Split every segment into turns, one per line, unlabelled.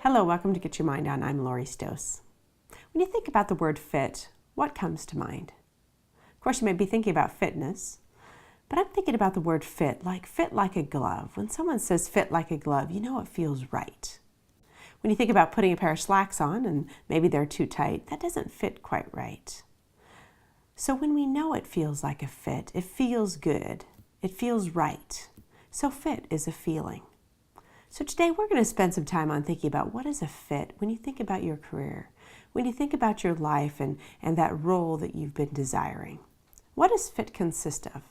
Hello, welcome to Get Your Mind On. I'm Lori Stohs. When you think about the word fit, what comes to mind? Of course, you may be thinking about fitness, but I'm thinking about the word fit like a glove. When someone says fit like a glove, you know it feels right. When you think about putting a pair of slacks on and maybe they're too tight, that doesn't fit quite right. So when we know it feels like a fit, it feels good, it feels right. So fit is a feeling. So today we're going to spend some time on thinking about what is a fit when you think about your career, when you think about your life and that role that you've been desiring. What does fit consist of?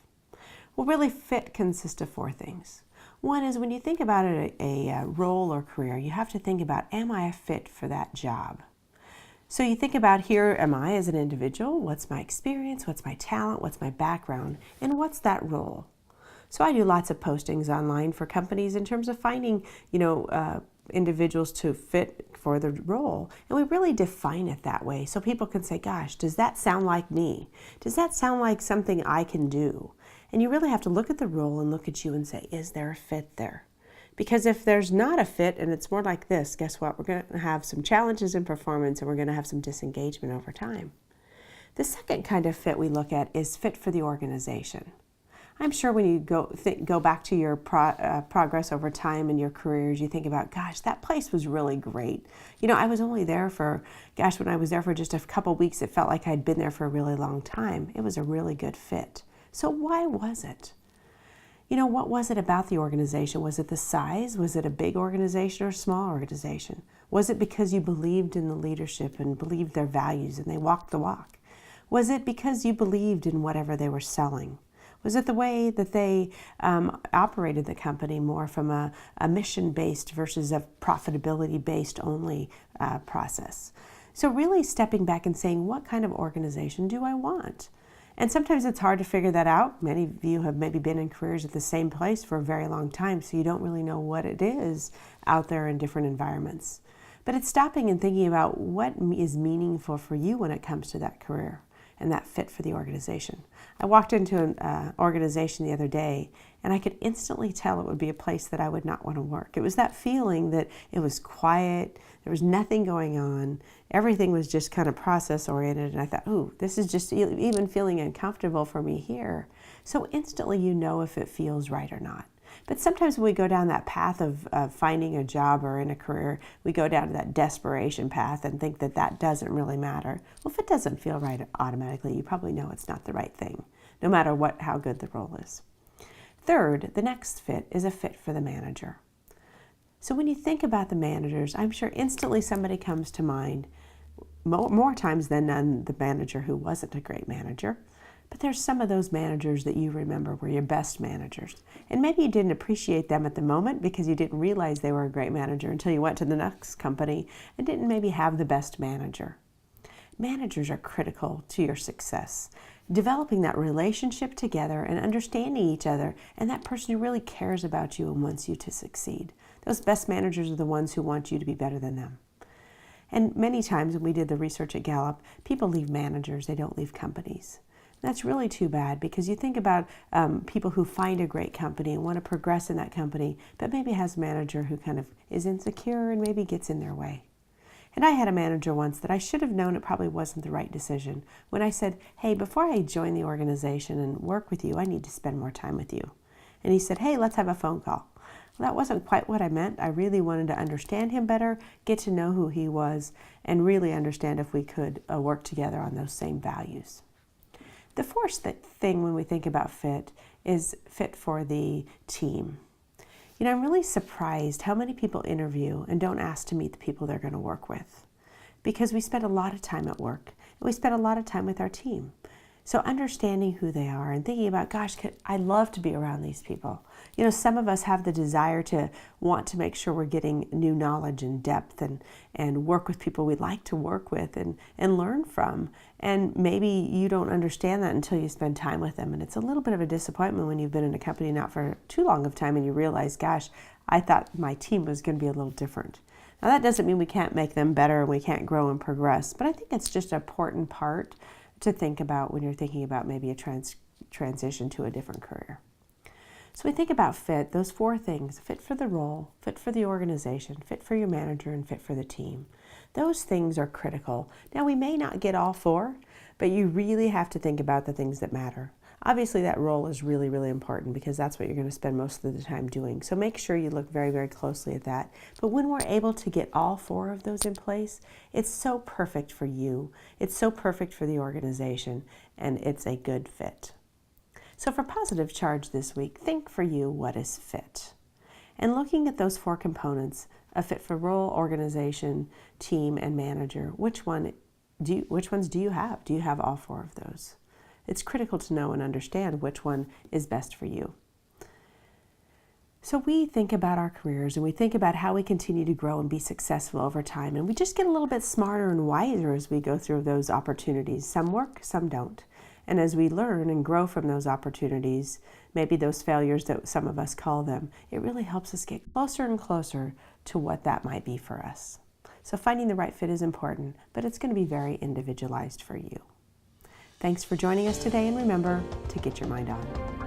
Well, really fit consists of four things. One is when you think about a role or career, you have to think about, am I a fit for that job? So you think about, here am I as an individual, what's my experience, what's my talent, what's my background, and what's that role? So I do lots of postings online for companies in terms of finding, individuals to fit for the role. And we really define it that way so people can say, gosh, does that sound like me? Does that sound like something I can do? And you really have to look at the role and look at you and say, is there a fit there? Because if there's not a fit and it's more like this, guess what? We're going to have some challenges in performance and we're going to have some disengagement over time. The second kind of fit we look at is fit for the organization. I'm sure when you go back to your progress over time in your careers, you think about, gosh, that place was really great. I was only there when I was there for just a couple weeks, it felt like I'd been there for a really long time. It was a really good fit. So why was it? What was it about the organization? Was it the size? Was it a big organization or a small organization? Was it because you believed in the leadership and believed their values and they walked the walk? Was it because you believed in whatever they were selling? Was it the way that they operated the company more from a mission-based versus a profitability-based only process? So really stepping back and saying, what kind of organization do I want? And sometimes it's hard to figure that out. Many of you have maybe been in careers at the same place for a very long time, so you don't really know what it is out there in different environments. But it's stopping and thinking about what is meaningful for you when it comes to that career and that fit for the organization. I walked into an organization the other day and I could instantly tell it would be a place that I would not want to work. It was that feeling that it was quiet, there was nothing going on, everything was just kind of process oriented, and I thought, ooh, this is just even feeling uncomfortable for me here. So instantly you know if it feels right or not. But sometimes when we go down that path of finding a job or in a career, we go down to that desperation path and think that that doesn't really matter. Well, if it doesn't feel right automatically, you probably know it's not the right thing, no matter how good the role is. Third, the next fit is a fit for the manager. So when you think about the managers, I'm sure instantly somebody comes to mind, more times than none, the manager who wasn't a great manager. But there's some of those managers that you remember were your best managers. And maybe you didn't appreciate them at the moment because you didn't realize they were a great manager until you went to the next company and didn't maybe have the best manager. Managers are critical to your success. Developing that relationship together and understanding each other and that person who really cares about you and wants you to succeed. Those best managers are the ones who want you to be better than them. And many times when we did the research at Gallup, people leave managers, they don't leave companies. That's really too bad because you think about people who find a great company and want to progress in that company, but maybe has a manager who kind of is insecure and maybe gets in their way. And I had a manager once that I should have known it probably wasn't the right decision when I said, hey, before I join the organization and work with you, I need to spend more time with you. And he said, hey, let's have a phone call. Well, that wasn't quite what I meant. I really wanted to understand him better, get to know who he was, and really understand if we could work together on those same values. The fourth thing when we think about fit is fit for the team. I'm really surprised how many people interview and don't ask to meet the people they're going to work with because we spend a lot of time at work and we spend a lot of time with our team. So understanding who they are and thinking about, gosh, I love to be around these people. Some of us have the desire to want to make sure we're getting new knowledge and depth and work with people we'd like to work with and learn from. And maybe you don't understand that until you spend time with them. And it's a little bit of a disappointment when you've been in a company not for too long of time and you realize, gosh, I thought my team was going to be a little different. Now that doesn't mean we can't make them better and we can't grow and progress, but I think it's just an important part to think about when you're thinking about maybe a transition to a different career. So we think about fit, those 4 things: fit for the role, fit for the organization, fit for your manager, and fit for the team. Those things are critical. Now, we may not get all 4, but you really have to think about the things that matter. Obviously, that role is really, really important because that's what you're going to spend most of the time doing. So make sure you look very, very closely at that. But when we're able to get all 4 of those in place, it's so perfect for you. It's so perfect for the organization, and it's a good fit. So for positive charge this week, think for you, what is fit? And looking at those 4 components, a fit for role, organization, team, and manager, which ones do you have? Do you have all 4 of those? It's critical to know and understand which one is best for you. So we think about our careers and we think about how we continue to grow and be successful over time, and we just get a little bit smarter and wiser as we go through those opportunities. Some work, some don't. And as we learn and grow from those opportunities, maybe those failures that some of us call them, it really helps us get closer and closer to what that might be for us. So finding the right fit is important, but it's going to be very individualized for you. Thanks for joining us today, and remember to get your mind on.